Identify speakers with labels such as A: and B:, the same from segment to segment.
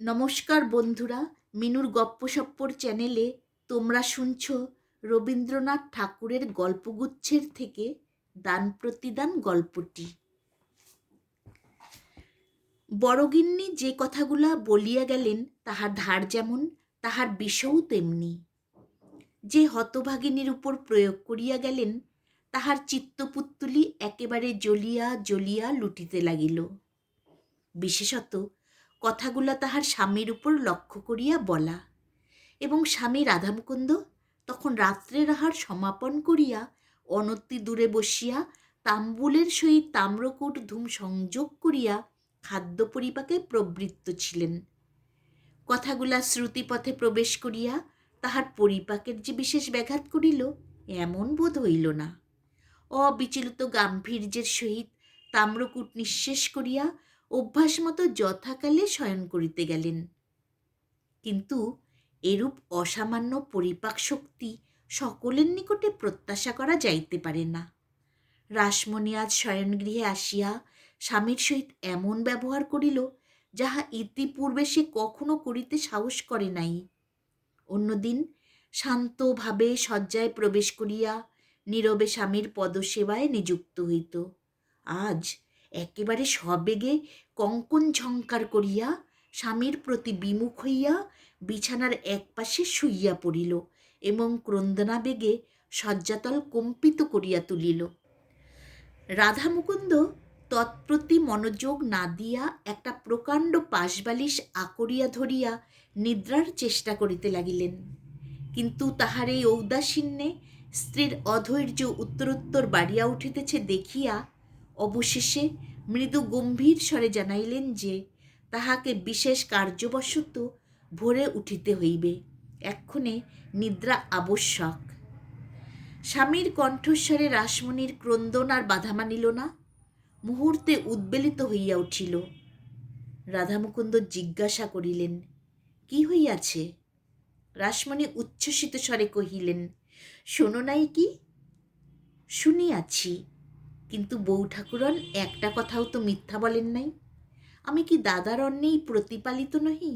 A: নমস্কার বন্ধুরা, মিনুর গপ্পসপ্পর চ্যানেলে তোমরা শুনছ রবীন্দ্রনাথ ঠাকুরের গল্পগুচ্ছের থেকে দান প্রতিদান গল্পটি। বড়গিন্নি যে কথাগুলা বলিয়া গেলেন তাহার ধার যেমন, তাহার বিষও তেমনি। যে হতভাগিনীর উপর প্রয়োগ করিয়া গেলেন তাহার চিত্তপুত্তলি একেবারে জ্বলিয়া জ্বলিয়া লুটিতে লাগিল। বিশেষত কথাগুলা তাহার স্বামীর উপর লক্ষ্য করিয়া বলা, এবং স্বামী রাধামুকুন্দ তখন রাত্রের আহার সমাপন করিয়া অনতি দূরে বসিয়া তাম্বুলের সহিত তাম্রকূট ধূম সংযোগ করিয়া খাদ্য পরিপাকে প্রবৃত্ত ছিলেন। কথাগুলা শ্রুতিপথে প্রবেশ করিয়া তাহার পরিপাকের যে বিশেষ ব্যাঘাত করিল এমন বোধ হইল না। অবিচলিত গাম্ভীর্যের সহিত তাম্রকূট নিঃশেষ করিয়া অভ্যাস মতো যথাকালে শয়ন করিতে গেলেন। কিন্তু এরূপ অসামান্য পরিপাক শক্তি সকলের নিকটে প্রত্যাশা করা যাইতে পারে না। রাসমণি আজ শয়নগৃহে আসিয়া স্বামীর সহিত এমন ব্যবহার করিল যাহা ইতিপূর্বে সে কখনো করিতে সাহস করে নাই। অন্যদিন শান্তভাবে শয্যায় প্রবেশ করিয়া নীরবে স্বামীর পদসেবায় নিযুক্ত হইত। আজ একেবারে সবেগে কঙ্কণ ঝঙ্কার করিয়া স্বামীর প্রতি বিমুখ হইয়া বিছানার একপাশে শুইয়া পড়িল এবং ক্রন্দনাবেগে শয্যাতল কম্পিত করিয়া তুলিল। রাধামুকুন্দ তৎপ্রতি মনোযোগ না দিয়া একটা প্রকাণ্ড পাশবালিশ আকরিয়া ধরিয়া নিদ্রার চেষ্টা করিতে লাগিলেন। কিন্তু তাহার এই ঔদাসীন্যে স্ত্রীর অধৈর্য উত্তরোত্তর বাড়িয়া উঠিতেছে দেখিয়া অবশেষে মৃদু গম্ভীর স্বরে জানাইলেন যে তাহাকে বিশেষ কার্যবশত ভোরে উঠিতে হইবে, এক্ষণে নিদ্রা আবশ্যক। স্বামীর কণ্ঠস্বরে রাসমণির ক্রন্দন আর বাধা মানিল না, মুহূর্তে উদ্বেলিত হইয়া উঠিল। রাধামুকুন্দ জিজ্ঞাসা করিলেন, কি হইয়াছে? রাসমণি উচ্ছ্বসিত স্বরে কহিলেন, শোনো নাই কি? শুনিয়াছি, কিন্তু বউ ঠাকুরন একটা কথাও তো মিথ্যা বলেন নাই। আমি কি দাদার অন্নেই প্রতিপালিত নহি?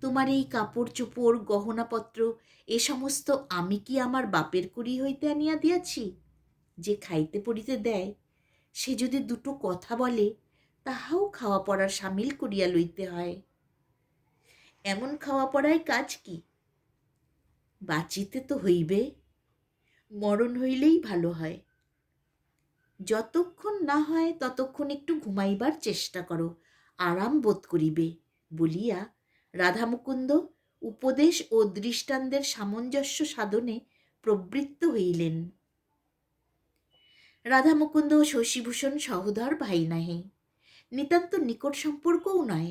A: তোমার এই কাপড় চোপড় গহনাপত্র এ সমস্ত আমি কি আমার বাপের কুড়ি হইতে আনিয়া দিয়াছি? যে খাইতে পড়িতে দেয় সে যদি দুটো কথা বলে তাহাও খাওয়া পড়ার সামিল করিয়া লইতে হয়। এমন খাওয়া পড়ায় কাজ কি? বাঁচিতে তো হইবে, মরণ হইলেই ভালো হয়। যতক্ষণ না হয় ততক্ষণ একটু ঘুমাইবার চেষ্টা করো, আরাম বোধ করিবে বলিয়া রাধামুকুন্দ উপদেশ ও দৃষ্টান্তের সামঞ্জস্য সাধনে প্রবৃত্ত হইলেন। রাধামুকুন্দ ও শশীভূষণ সহোদর ভাই নাহে, নিতান্ত নিকট সম্পর্কও নয়,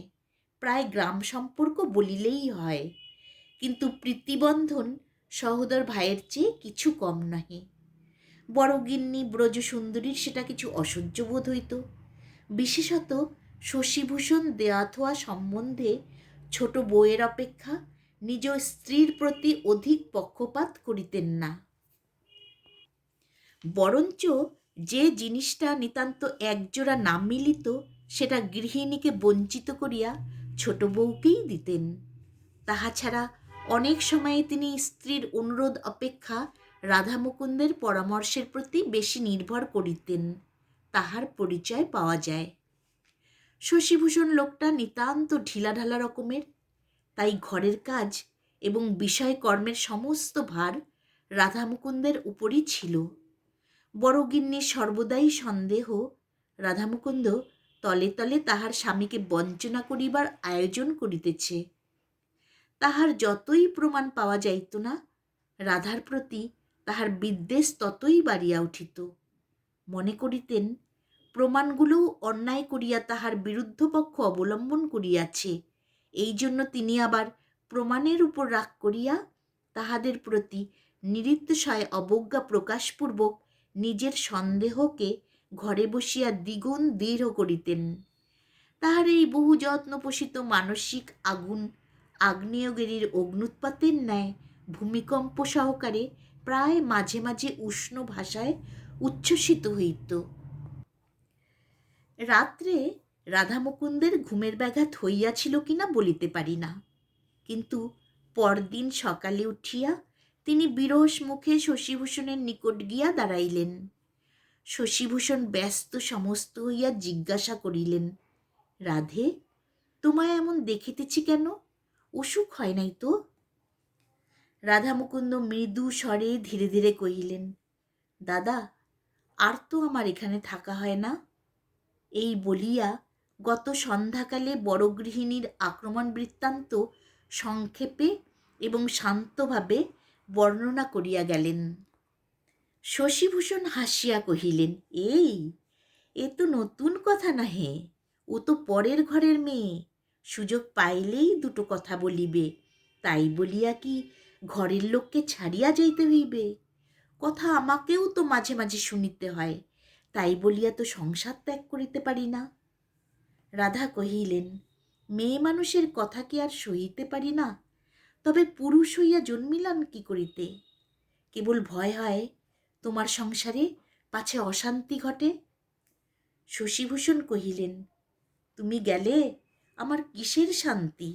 A: প্রায় গ্রাম সম্পর্ক বলিলেই হয়, কিন্তু প্রীতিবন্ধন সহোদর ভাইয়ের চেয়ে কিছু কম নহে। বড়গিন্নি ব্রজসুন্দরীর সেটা কিছু অসহ্য বোধ হইত। বিশেষত শশীভূষণ দেয়াথোয়া সম্বন্ধে ছোট বউয়ের অপেক্ষা নিজ স্ত্রীর প্রতি অধিক পক্ষপাত করিতেন না। বরঞ্চ যে জিনিসটা নিতান্ত একজোড়া নাম মিলিত সেটা গৃহিণীকে বঞ্চিত করিয়া ছোট বউকেই দিতেন। তাহা ছাড়া অনেক সময়ে তিনি স্ত্রীর অনুরোধ অপেক্ষা রাধামুকুন্দের পরামর্শের প্রতি বেশি নির্ভর করিতেন, তাহার পরিচয় পাওয়া যায়। শশীভূষণ লোকটা নিতান্ত ঢিলাঢালা রকমের, তাই ঘরের কাজ এবং বিষয় কর্মের সমস্ত ভার রাধামুকুন্দের উপরই ছিল। বড়গিন্নির সর্বদাই সন্দেহ রাধামুকুন্দ তলে তলে তাহার স্বামীকে বঞ্চনা করিবার আয়োজন করিতেছে। তাহার যতই প্রমাণ পাওয়া যাইত না, রাধার প্রতি তাহার বিদ্বেষ ততই বাড়িয়া উঠিত। মনে করিতেন প্রমাণগুলোও অন্যায় করিয়া তাহার বিরুদ্ধ পক্ষ অবলম্বন করিয়াছে, এই জন্য তিনি আবার প্রমাণের উপর রাগ করিয়া তাহাদের প্রতি নিরীক্ষসায় অবজ্ঞা প্রকাশপূর্বক নিজের সন্দেহকে ঘরে বসিয়া দ্বিগুণ দৃঢ় করিতেন। তাহার এই বহু যত্নপোষিত মানসিক আগুন আগ্নেয়গিরির অগ্নুৎপাতের ন্যায় ভূমিকম্প সহকারে প্রায় মাঝে মাঝে উষ্ণ ভাষায় উচ্ছ্বসিত হইত। রাত্রে রাধামুকুন্দের ঘুমের ব্যাঘাত হইয়াছিল কিনা বলিতে পারি না, কিন্তু পরদিন সকালে উঠিয়া তিনি বিরস মুখে শশীভূষণের নিকট গিয়া দাঁড়াইলেন। শশীভূষণ ব্যস্ত সমস্ত হইয়া জিজ্ঞাসা করিলেন, রাধে, তোমায় এমন দেখিতেছি কেন? অসুখ হয় নাই তো? রাধামুকুন্দ মৃদু স্বরে ধীরে ধীরে কহিলেন, দাদা, আর তো আমার এখানে থাকা হয় না। এই বলিয়া গত সন্ধ্যাকালে বড় গৃহিণীর আক্রমণ বৃত্তান্ত সংক্ষেপে এবং শান্তভাবে বর্ণনা করিয়া গেলেন। শশীভূষণ হাসিয়া কহিলেন, এ তো নতুন কথা নহে, ও তো পরের ঘরের মেয়ে, সুযোগ পাইলেই দুটো কথা বলিবে, তাই বলিয়া কি ঘরের লোককে ছাড়িয়া যাইতে হইবে? কথা আমাকেও তো মাঝে মাঝে শুনিতে হয়, তাই বলিয়া তো সংসার ত্যাগ করিতে পারি না। রাধা কহিলেন, মেয়ে মানুষের কথা কি আর সহিতে পারি না? তবে পুরুষ হইয়া জন্মিলাম কি করিতে? কেবল ভয় হয় তোমার সংসারে পাছে অশান্তি ঘটে। শশীভূষণ কহিলেন, তুমি গেলে আমার কিসের শান্তি?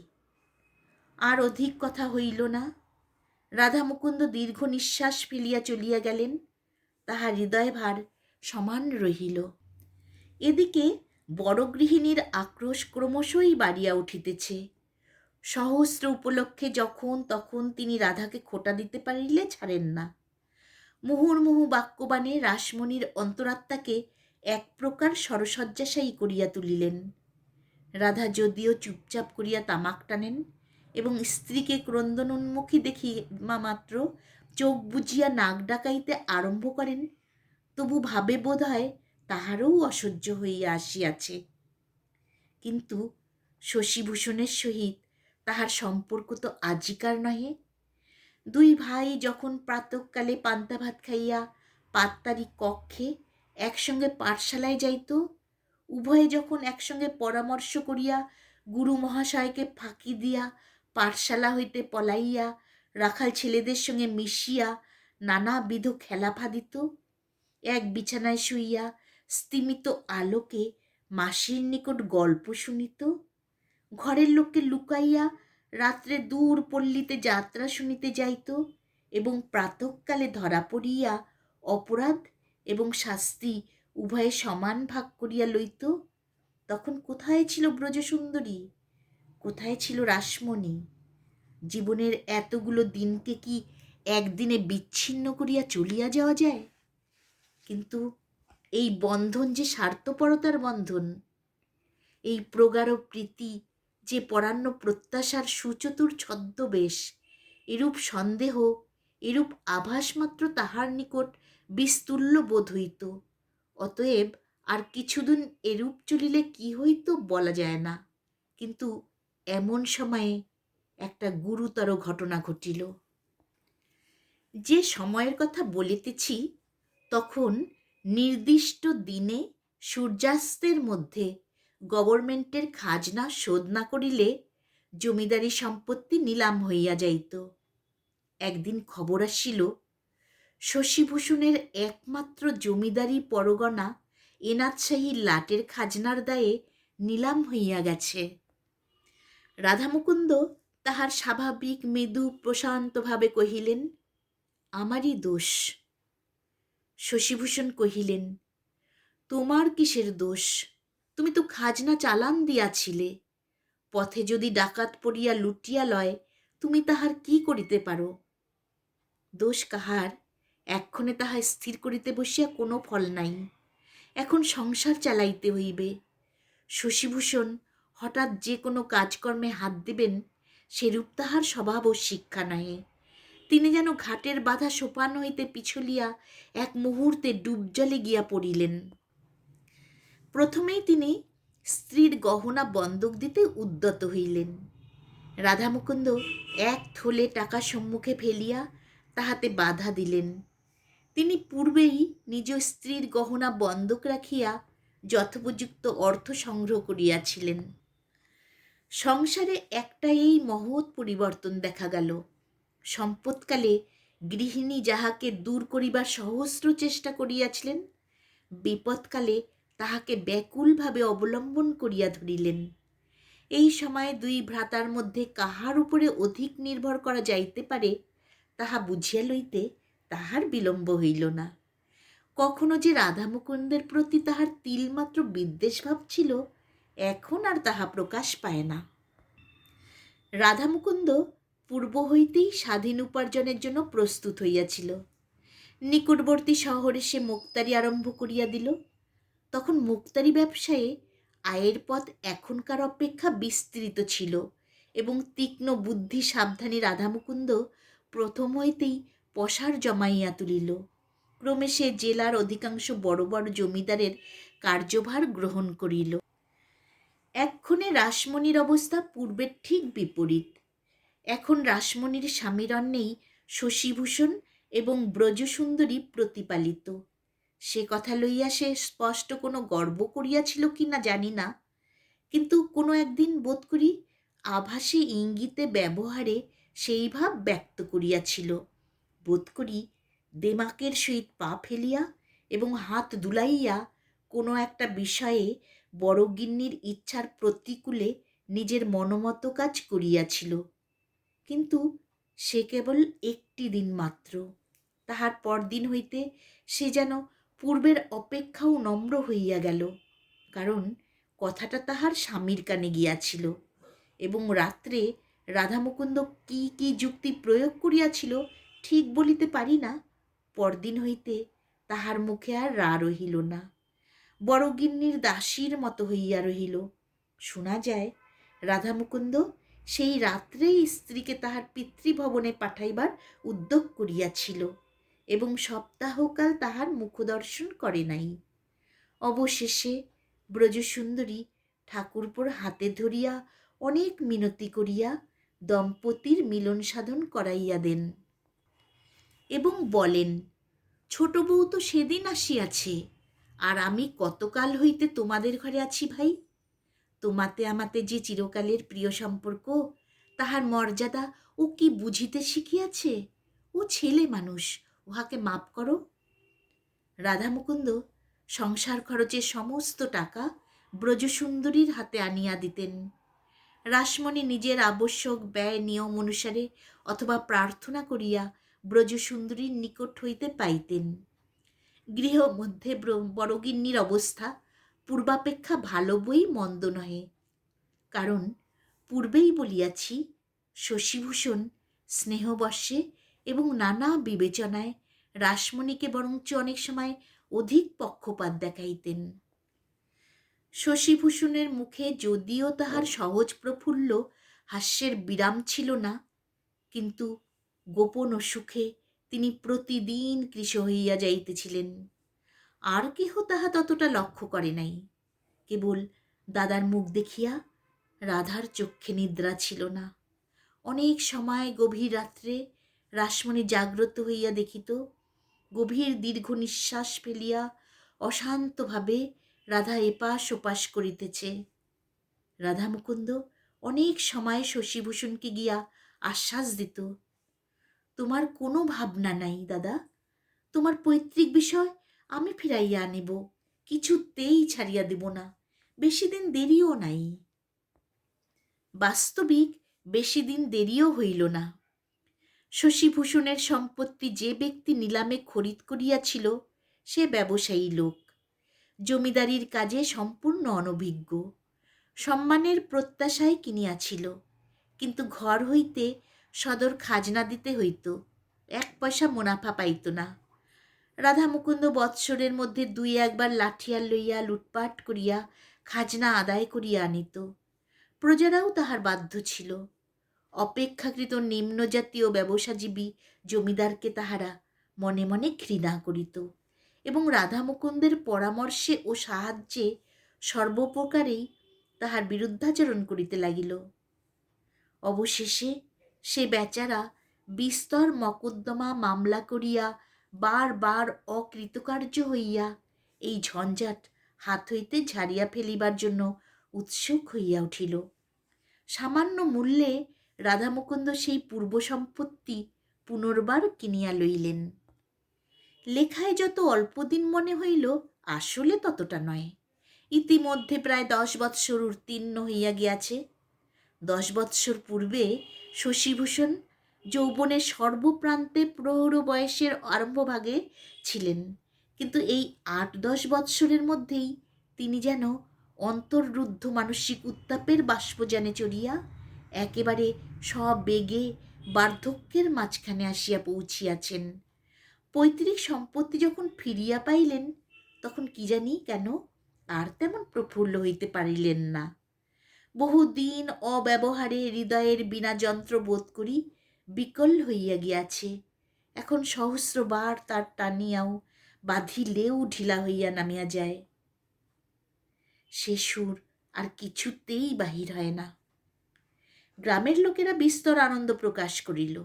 A: আর অধিক কথা হইল না। রাধামুকুন্দ দীর্ঘ নিঃশ্বাস ফেলিয়া চলিয়া গেলেন। তাহার হৃদয় ভার সমান রহিল। এদিকে বড় গৃহিণীর আক্রোশ ক্রমশই বাড়িয়া উঠিতেছে। সহস্র উপলক্ষে যখন তখন তিনি রাধাকে খোঁটা দিতে পারিলে ছাড়েন না। মুহুর্মুহু বাক্যবাণে রাসমণির অন্তরাত্মাকে এক প্রকার সরসজ্জাশায়ী করিয়া তুলিলেন। রাধা যদিও চুপচাপ করিয়া তামাক টানেন এবং স্ত্রীকে ক্রন্দনোন্মুখী দেখিবা মাত্র চোখ বুজিয়া নাক ডাকাইতে আরম্ভ করেন, তবু ভাবে বোধ হয় তাহারও অসহ্য হইয়া আসিয়াছে। কিন্তু শশীভূষণের সহিত তাহার সম্পর্ক তো আজিকার নহে। দুই ভাই যখন প্রাতঃকালে পান্তা ভাত খাইয়া পাত্তারি কক্ষে একসঙ্গে পাঠশালায় যাইত, উভয়ে যখন একসঙ্গে পরামর্শ করিয়া গুরু মহাশয়কে ফাঁকি দিয়া পাঠশালা হইতে পলাইয়া রাখাল ছেলেদের সঙ্গে মিশিয়া নানাবিধ খেলা ফাঁদিত, এক বিছানায় শুইয়া স্তিমিত আলোকে মাসির নিকট গল্প শুনিত, ঘরের লোককে লুকাইয়া রাত্রে দূর পল্লীতে যাত্রা শুনিতে যাইত এবং প্রাতঃকালে ধরা পড়িয়া অপরাধ এবং শাস্তি উভয়ে সমান ভাগ করিয়া লইত, তখন কোথায় ছিল ব্রজসুন্দরী? কোথায় ছিল রাসমণি? জীবনের এতগুলো দিনকে কি একদিনে বিচ্ছিন্ন করিয়া চলিয়া যাওয়া যায়? কিন্তু এই বন্ধন যে স্বার্থপরতার বন্ধন, এই প্রগাঢ় প্রীতি যে পরান্ন প্রত্যাশার সুচতুর ছদ্মবেশ, এরূপ সন্দেহ, এরূপ আভাস মাত্র তাহার নিকট বিস্তুল্য বোধ হইত। অতএব আর কিছুদিন এরূপ চলিলে কি হইত বলা যায় না। কিন্তু এমন সময়ে একটা গুরুতর ঘটনা ঘটিল। যে সময়ের কথা বলিতেছি তখন নির্দিষ্ট দিনে সূর্যাস্তের মধ্যে গভর্নমেন্টের খাজনা শোধ না করিলে জমিদারি সম্পত্তি নিলাম হইয়া যাইত। একদিন খবর আসিল, শশীভূষণের একমাত্র জমিদারি পরগনা এনাথশাহী লাটের খাজনার দায়ে নিলাম হইয়া গেছে। রাধামুকুন্দ তাহার স্বাভাবিক মৃদু প্রশান্তভাবে কহিলেন, আমারই দোষ। শশীভূষণ কহিলেন, তোমার কিসের দোষ? তুমি তো খাজনা চালান দিয়াছিলে। পথে যদি ডাকাত পড়িয়া লুটিয়া লয়, তুমি তাহার কি করিতে পারো? দোষ কাহার? এক্ষণে তাহা স্থির করিতে বসিয়া কোনো ফল নাই। এখন সংসার চালাইতে হইবে। শশীভূষণ হঠাৎ যে কোনো কাজকর্মে হাত দিবেন, সেরূপ তাহার স্বভাব ও শিক্ষা নহে। তিনি যেন ঘাটের বাঁধা সোপান হইতে পিছলিয়া এক মুহূর্তে ডুবজলে গিয়া পড়িলেন। প্রথমেই তিনি স্ত্রীর গহনা বন্ধক দিতে উদ্যত হইলেন। রাধামুকুন্দ এক থলে টাকা সম্মুখে ফেলিয়া তাহাতে বাধা দিলেন। তিনি পূর্বেই নিজ স্ত্রীর গহনা বন্ধক রাখিয়া যথোপযুক্ত অর্থ সংগ্রহ করিয়াছিলেন। সংসারে একটা এই মহৎ পরিবর্তন দেখা গেল। সম্পৎকালে গৃহিণী যাহাকে দূর করিবার সহস্র চেষ্টা করিয়াছিলেন, বিপদকালে তাহাকে ব্যাকুলভাবে অবলম্বন করিয়া ধরিলেন। এই সময়ে দুই ভ্রাতার মধ্যে কাহার উপরে অধিক নির্ভর করা যাইতে পারে তাহা বুঝিয়া লইতে তাহার বিলম্ব হইল না। কখনো যে রাধামুকুন্দের প্রতি তাহার তিলমাত্র বিদ্বেষভাব ছিল, এখন আর তাহা প্রকাশ পায় না। রাধামুকুন্দ পূর্ব হইতেই স্বাধীন উপার্জনের জন্য প্রস্তুত হইয়াছিল। নিকটবর্তী শহরে সে মুক্তারি আরম্ভ করিয়া দিল। তখন মুক্তারি ব্যবসায়ে আয়ের পথ এখনকার অপেক্ষা বিস্তৃত ছিল এবং তীক্ষ্ণ বুদ্ধি সাবধানী রাধামুকুন্দ প্রথম হইতেই পসার জমাইয়া তুলিল। ক্রমে সে জেলার অধিকাংশ বড় বড় জমিদারের কার্যভার গ্রহণ করিল। এক্ষণে রাসমণির অবস্থা পূর্বের ঠিক বিপরীত। এখন রাসমণির স্বামীর অন্নেই শশীভূষণ এবং ব্রজসুন্দরী প্রতিপালিত। সে কথা লইয়া সে স্পষ্ট কোনো গর্ব করিয়াছিল কি না জানি না, কিন্তু কোনো একদিন বোধ করি আভাসে ইঙ্গিতে ব্যবহারে সেই ভাব ব্যক্ত করিয়াছিল। বোধ করি দেমাকের সহিত পা ফেলিয়া এবং হাত দুলাইয়া কোনো একটা বিষয়ে বড়গিন্নির ইচ্ছার প্রতিকূলে নিজের মনোমত কাজ করিয়াছিল। কিন্তু সে কেবল একটি দিন মাত্র। তাহার পরদিন হইতে সে যেন পূর্বের অপেক্ষাও নম্র হইয়া গেল, কারণ কথাটা তাহার স্বামীর কানে গিয়াছিল এবং রাত্রে রাধামুকুন্দ কি কি যুক্তি প্রয়োগ করিয়াছিল ঠিক বলিতে পারি না। পরদিন হইতে তাহার মুখে আর রা রহিল না, বড়গিন্নির দাসীর মতো হইয়া রহিল। শোনা যায় রাধামুকুন্দ সেই রাত্রেই স্ত্রীকে তাহার পিতৃভবনে পাঠাইবার উদ্যোগ করিয়াছিল এবং সপ্তাহকাল তাহার মুখদর্শন করে নাই। অবশেষে ব্রজসুন্দরী ঠাকুরপোর হাতে ধরিয়া অনেক মিনতি করিয়া দম্পতির মিলন সাধন করাইয়া দেন এবং বলেন, ছোট বউ তো সেদিন আসিয়াছে, আর আমি কতকাল হইতে তোমাদের ঘরে আছি ভাই। তোমাতে আমাতে যে চিরকালের প্রিয় সম্পর্ক, তাহার মর্যাদা ও কি বুঝিতে শিখিয়াছে। ও ছেলে মানুষ, উহাকে মাপ করো। রাধামুকুন্দ সংসার খরচের সমস্ত টাকা ব্রজসুন্দরীর হাতে আনিয়া দিতেন। রাসমণি নিজের আবশ্যক ব্যয় নিয়ম অনুসারে অথবা প্রার্থনা করিয়া ব্রজসুন্দরীর নিকট হইতে পাইতেন। গৃহ মধ্যে বড়গিন্নির অবস্থা পূর্বাপেক্ষা ভালো বই মন্দ নহে, কারণ পূর্বেই বলিয়াছি শশীভূষণ স্নেহবশে এবং নানা বিবেচনায় রাসমণিকে বরঞ্চ অনেক সময় অধিক পক্ষপাত দেখাইতেন। শশীভূষণের মুখে যদিও তাহার সহজ প্রফুল্ল হাস্যের বিরাম ছিল না, কিন্তু গোপন ও সুখে তিনি প্রতিদিন কৃশ হইয়া যাইতেছিলেন। আর কেহ তাহা ততটা লক্ষ্য করে নাই। কেবল দাদার মুখ দেখিয়া রাধার চক্ষে নিদ্রা ছিল না। অনেক সময় গভীর রাত্রে রাসমণি জাগ্রত হইয়া দেখিত গভীর দীর্ঘ নিঃশ্বাস ফেলিয়া অশান্তভাবে রাধা এপাশ ওপাশ করিতেছে। রাধামুকুন্দ অনেক সময় শশীভূষণকে গিয়া আশ্বাস দিত, তোমার কোনো ভাবনা নাই দাদা, তোমার পৈতৃক বিষয় আমি ফিরাইয়া আনিব, কিছুতেই ছাড়িয়া দেব না, বেশি দিন দেরিও নাই। বাস্তবিক বেশি দিন দেরিও হইল না। শশীভূষণের সম্পত্তি যে ব্যক্তি নিলামে খরিদ করিয়াছিল সে ব্যবসায়ী লোক, জমিদারির কাজে সম্পূর্ণ অনভিজ্ঞ। সম্মানের প্রত্যাশায় কিনিয়াছিল, কিন্তু ঘর হইতে সদর খাজনা দিতে হইত, 1 পয়সা মুনাফা পাইত না। রাধামুকুন্দ বৎসরের মধ্যে 2-1 লাঠিয়াল লইয়া লুটপাট করিয়া খাজনা আদায় করিয়া আনিত। প্রজারাও তাহার বাধ্য ছিল। অপেক্ষাকৃত নিম্নজাতীয় ব্যবসাজীবী জমিদারকে তাহারা মনে মনে ঘৃণা করিত এবং রাধামুকুন্দের পরামর্শে ও সাহায্যে সর্বপ্রকারেই তাহার বিরুদ্ধাচরণ করিতে লাগিল। অবশেষে সে বেচারা বিস্তর মকদ্দমা মামলা করিয়া বার অকৃতকার্য হইয়া এই ঝঞ্ঝাট হাত হইতে ঝাড়িয়া ফেলিবার জন্য উৎসুক হইয়া উঠিল। সামান্য মূল্যে রাধামুকুন্দ সেই পূর্ব সম্পত্তি পুনর্বার কিনিয়া লইলেন। লেখায় যত অল্পদিন মনে হইল, আসলে ততটা নয়। ইতিমধ্যে প্রায় 10 বৎসর উত্তীর্ণ হইয়া গিয়াছে। 10 বৎসর পূর্বে শশীভূষণ যৌবনের সর্বপ্রান্তে প্রৌঢ় বয়সের আরম্ভভাগে ছিলেন, কিন্তু এই 8-10 বৎসরের মধ্যেই তিনি যেন অন্তর্রুদ্ধ মানসিক উত্তাপের বাষ্পযানে চড়িয়া একেবারে সবেগে বার্ধক্যের মাঝখানে আসিয়া পৌঁছিয়াছেন। পৈতৃক সম্পত্তি যখন ফিরিয়া পাইলেন, তখন কি জানি কেন আর তেমন প্রফুল্ল হইতে পারিলেন না। বহুদিন অব্যবহারে হৃদয়ের বিনা যন্ত্র বোধ করি বিকল হইয়া গিয়াছে। এখন সহস্রবার তার টানিয়াও বাঁধিলেও ঢিলা হইয়া নামিয়া যায়। সে সুর আর কিছুতেই বাহির হয় না। গ্রামের লোকেরা বিস্তর আনন্দ প্রকাশ করিল।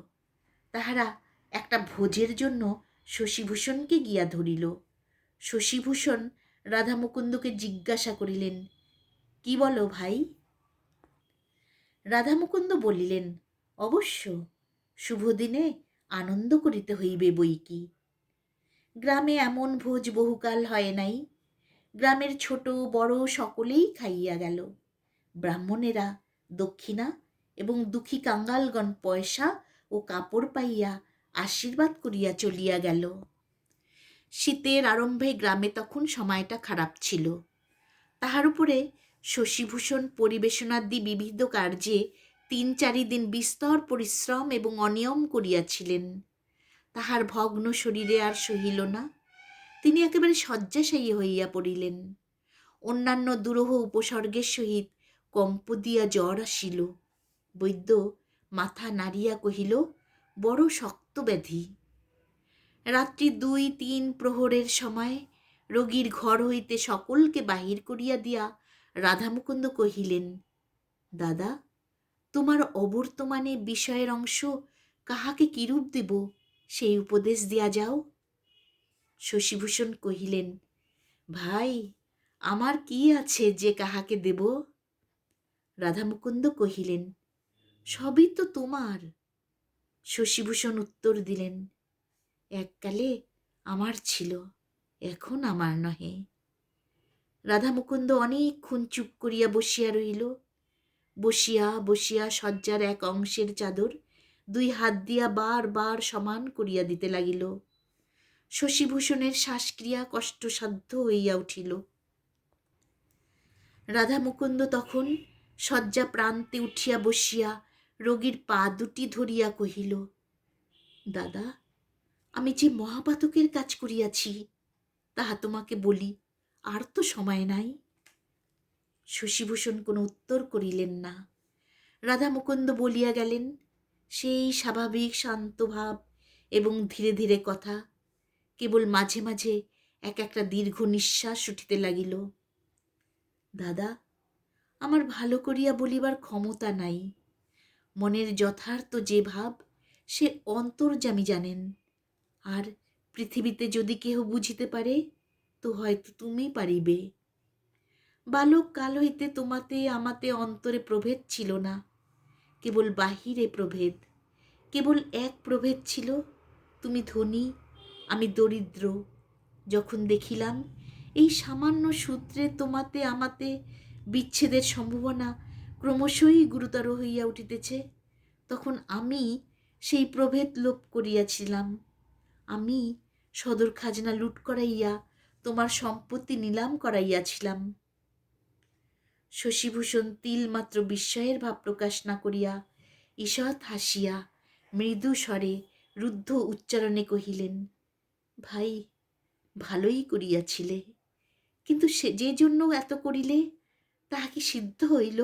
A: তাহারা একটা ভোজের জন্য শশীভূষণকে গিয়া ধরিল। শশীভূষণ রাধামুকুন্দকে জিজ্ঞাসা করিলেন, কি বলো ভাই? রাধামুকুন্দ বলিলেন, অবশ্য শুভদিনে আনন্দ করিতে হইবে বই কি। গ্রামে এমন ভোজ বহুকাল হয় নাই। গ্রামের ছোট বড় সকলেই খাইয়া গেল। ব্রাহ্মণেরা দক্ষিণা এবং দুঃখী কাঙ্গালগণ পয়সা ও কাপড় পাইয়া আশীর্বাদ করিয়া চলিয়া গেল। শীতের আরম্ভে গ্রামে তখন সময়টা খারাপ ছিল। তাহার উপরে শশীভূষণ পরিবেশনাদি বিবিধ কার্যে 3-4 দিন বিস্তর পরিশ্রম এবং অনিয়ম করিয়াছিলেন। তাহার ভগ্ন শরীরে আর সহিল না। তিনি একেবারে শয্যাশায়ী হইয়া পড়িলেন। অন্যান্য দুরূহ উপসর্গের সহিত কম্প দিয়া জ্বর আসিল। বৈদ্য মাথা নাড়িয়া কহিল, বড় শক্ত ব্যাধি। রাত্রি 2-3 প্রহরের সময় রোগীর ঘর হইতে সকলকে বাহির করিয়া দিয়া রাধামুকুন্দ কহিলেন, দাদা, তোমার অবর্তমানে বিষয়ের অংশ কাহাকে কিরূপ দেব সেই উপদেশ দিয়া যাও। শশীভূষণ কহিলেন, ভাই, আমার কি আছে যে কাহাকে দেব? রাধামুকুন্দ কহিলেন, সবই তো তোমার। শশীভূষণ উত্তর দিলেন, এককালে আমার ছিল, এখন আমার নহে। রাধামুকুন্দ অনেকক্ষণ চুপ করিয়া বসিয়া রহিল। বসিয়া বসিয়া শয্যার এক অংশের চাদর 2 হাত দিয়া বার বার সমান করিয়া দিতে লাগিল। শশীভূষণের শ্বাসক্রিয়া কষ্টসাধ্য হইয়া উঠিল। রাধামুকুন্দ তখন শয্যা প্রান্তে উঠিয়া বসিয়া রোগীর পা দুটি ধরিয়া কহিল, দাদা, আমি যে মহাপাতকের কাজ করিয়াছি তাহা তোমাকে বলি, আর তো সময় নাই। শশীভূষণ কোনো উত্তর করিলেন না। রাধামুকুন্দ বলিয়া গেলেন, সেই স্বাভাবিক শান্ত ভাব এবং ধীরে ধীরে কথা। কেবল মাঝে মাঝে এক একটা দীর্ঘ নিঃশ্বাস উঠিতে লাগিল। দাদা, আমার ভালো করিয়া বলিবার ক্ষমতা নাই। মনের যথার্থ যে ভাব সে অন্তর্যামী জানেন। আর পৃথিবীতে যদি কেহ বুঝিতে পারে তো হয়তো তুমি পারিবে। বালক কাল হইতে তোমাতে আমাতে অন্তরে প্রভেদ ছিল না, কেবল বাহিরে প্রভেদ। কেবল এক প্রভেদ ছিল, তুমি ধনী, আমি দরিদ্র। যখন দেখিলাম এই সামান্য সূত্রে তোমাতে আমাতে বিচ্ছেদের সম্ভাবনা ক্রমশই গুরুতর হইয়া উঠিতেছে, তখন আমি সেই প্রভেদ লোপ করিয়াছিলাম। আমি সদর খাজনা লুট করাইয়া তোমার সম্পত্তি নিলাম করাইয়াছিলাম। শশীভূষণ তিলমাত্র বিস্ময়ের ভাব প্রকাশ না করিয়া ঈষৎ হাসিয়া মৃদু স্বরে রুদ্ধ উচ্চারণে কহিলেন, ভাই, ভালোই করিয়াছিলে, কিন্তু সে যে জন্য এত করিলে তাহা কি সিদ্ধ হইল?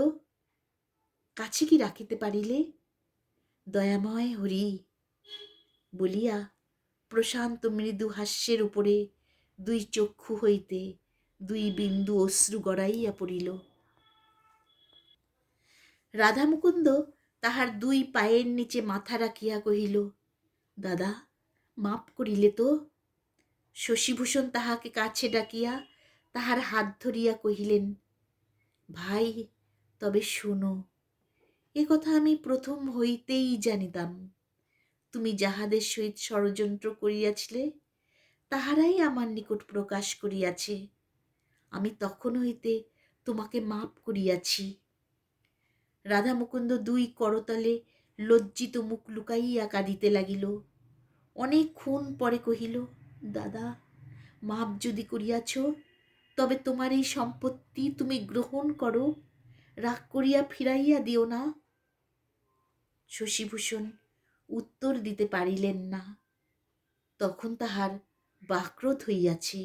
A: কাছে কি রাখিতে পারিলে? দয়াময় হরি বলিয়া প্রশান্ত মৃদু হাস্যের উপরে 2 চক্ষু হইতে 2 বিন্দু অশ্রু গড়াইয়া পড়িল। রাধামুকুন্দ তাহার 2 পায়ের নিচে মাথা রাখিয়া কহিল, দাদা, মাপ করিলে তো? শশীভূষণ তাহাকে কাছে ডাকিয়া তাহার হাত ধরিয়া কহিলেন, ভাই, তবে শোনো, এ কথা আমি প্রথম হইতেই জানিতাম। তুমি যাহাদের সহিত ষড়যন্ত্র করিয়াছিলে তাহারাই আমার নিকট প্রকাশ করিয়াছে। আমি তখন হইতে তোমাকে মাপ করিয়াছি। রাধা মুকুন্দ দুই করতলে লজ্জিত মুখ লুকাইয়া কাঁদিতে লাগিল। অনেকক্ষণ পরে কহিল, দাদা, মাপ যদি করিয়াছ, তবে তোমার এই সম্পত্তি তুমি গ্রহণ করো, রাগ করিয়া ফিরাইয়া দিও না। শশীভূষণ উত্তর দিতে পারিলেন না, তখন তাহার বাক্রোধ হইয়াছে।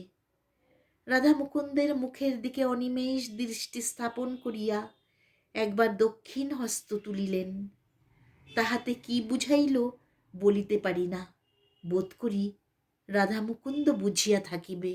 A: রাধা মুকুন্দের মুখের দিকে অনিমেষ দৃষ্টি স্থাপন করিয়া একবার দক্ষিণ হস্ত তুলিলেন। তাহাতে কি বুঝাইল বলিতে পারি না, বোধ করি রাধা মুকুন্দ বুঝিয়া থাকিবে।